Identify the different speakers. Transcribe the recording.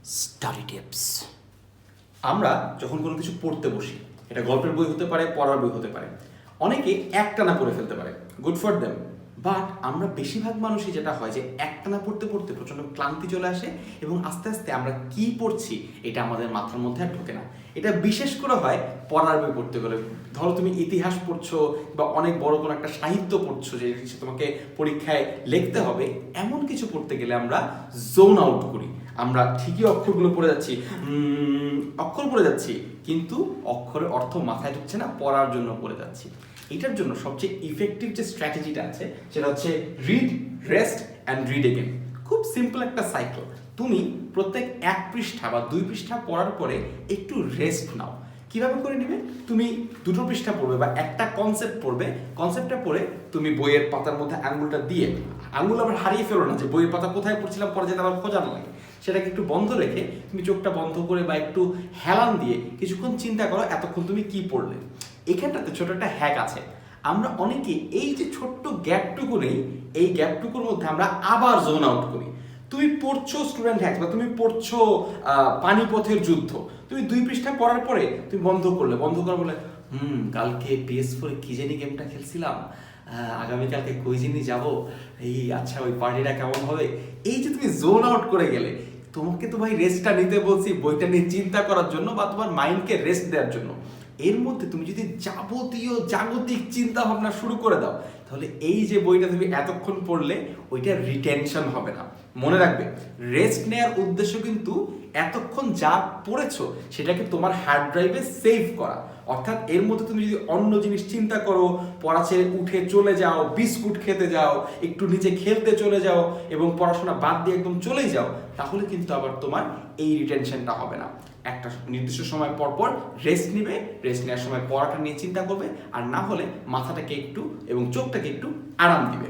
Speaker 1: Study tips. আমরা যখন কোনো কিছু পড়তে বসি, এটা গল্পের বই হতে পারে, পড়ার বই হতে পারে, অনেকে একটানা পড়ে ফেলতে পারে, গুড ফর দেম। বাট আমরা বেশিরভাগ মানুষই যেটা হয় যে একটানা পড়তে পড়তে প্রচণ্ড ক্লান্তি চলে আসে এবং আস্তে আস্তে আমরা কি পড়ছি এটা আমাদের মাথার মধ্যে আর ঢোকে না। এটা বিশেষ করে হয় পড়ার বই পড়তে গেলে। ধরো তুমি ইতিহাস পড়ছো বা অনেক বড় কোনো একটা সাহিত্য পড়ছো যে তোমাকে পরীক্ষায় লিখতে হবে, এমন কিছু পড়তে গেলে আমরা জোন আউট করি। আমরা ঠিকই অক্ষরগুলো পড়ে যাচ্ছি, অক্ষর পড়ে যাচ্ছি, কিন্তু অক্ষরের অর্থ মাথায় ঢুকছে না, পড়ার জন্য পড়ে যাচ্ছি। এটার জন্য সবচেয়ে ইফেক্টিভ যে স্ট্র্যাটেজিটা আছে সেটা হচ্ছে read, rest and read again. খুব সিম্পল একটা সাইকেল। তুমি প্রত্যেক 1 পৃষ্ঠা বা 2 পৃষ্ঠা পড়ার পরে একটু রেস্ট নাও। কিভাবে করে নিবে? তুমি 2 পৃষ্ঠা পড়বে বা একটা কনসেপ্ট পড়বে, কনসেপ্টটা পড়ে তুমি বইয়ের পাতার মধ্যে আঙুলটা দিয়ে, আঙুল আবার হারিয়ে ফেলো না যে বইয়ের পাতা কোথায় পড়ছিলাম পরে যেতে আবার খোঁজা না লাগে, সেটাকে একটু বন্ধ রেখে তুমি চোখটা বন্ধ করে বা একটু হেলান দিয়ে কিছুক্ষণ চিন্তা করো এতক্ষণ তুমি কি পড়লে। এখানটাতে ছোট একটা হ্যাক আছে। আমরা অনেকে এই যে ছোট্ট গ্যাপটুকু নেই, এই গ্যাপটুকুর মধ্যে আমরা আবার জোন আউট করি। তুমি পড়ছো স্টুডেন্ট হ্যাক্স বা তুমি পড়ছো পানিপথের যুদ্ধ, তুমি 2 পৃষ্ঠা পড়ার পরে তুমি বন্ধ করে বলে কালকে PS4 কি জানি গেমটা খেলছিলাম, আগামীকালকে কই জানি যাবো, এই আচ্ছা ওই পার্টিটা কেমন হবে। এই যে তুমি জোন আউট করে গেলে, তোমাকে তো ভাই রেস্টটা নিতে বলছি বইটা নিয়ে চিন্তা করার জন্য বা তোমার মাইন্ডকে রেস্ট দেওয়ার জন্য। এর মধ্যে তুমি যদি যাবতীয় জাগতিক চিন্তা ভাবনা শুরু করে দাও, তাহলে এই যে বইটা তুমি এতক্ষণ পড়লে ওইটা রিটেনশন হবে না। মনে রাখবে, রেস্ট নেওয়ার উদ্দেশ্য কিন্তু এতক্ষণ যা পড়েছো সেটাকে তোমার হার্ড ড্রাইভে সেভ করা। অর্থাৎ এর মধ্যে তুমি যদি অন্য জিনিস চিন্তা করো, পড়া ছেড়ে উঠে চলে যাও, বিস্কুট খেতে যাও, একটু নিচে খেলতে চলে যাও এবং পড়াশোনা বাদ দিয়ে একদম চলেই যাও, তাহলে কিন্তু আবার তোমার এই রিটেনশনটা হবে না। একটা নির্দিষ্ট সময় পর পর রেস্ট নিবে, রেস্ট নেওয়ার সময় পড়াটা নিয়ে চিন্তা করবে, আর না হলে মাথাটাকে একটু এবং চোখটাকে একটু আরাম দিবে।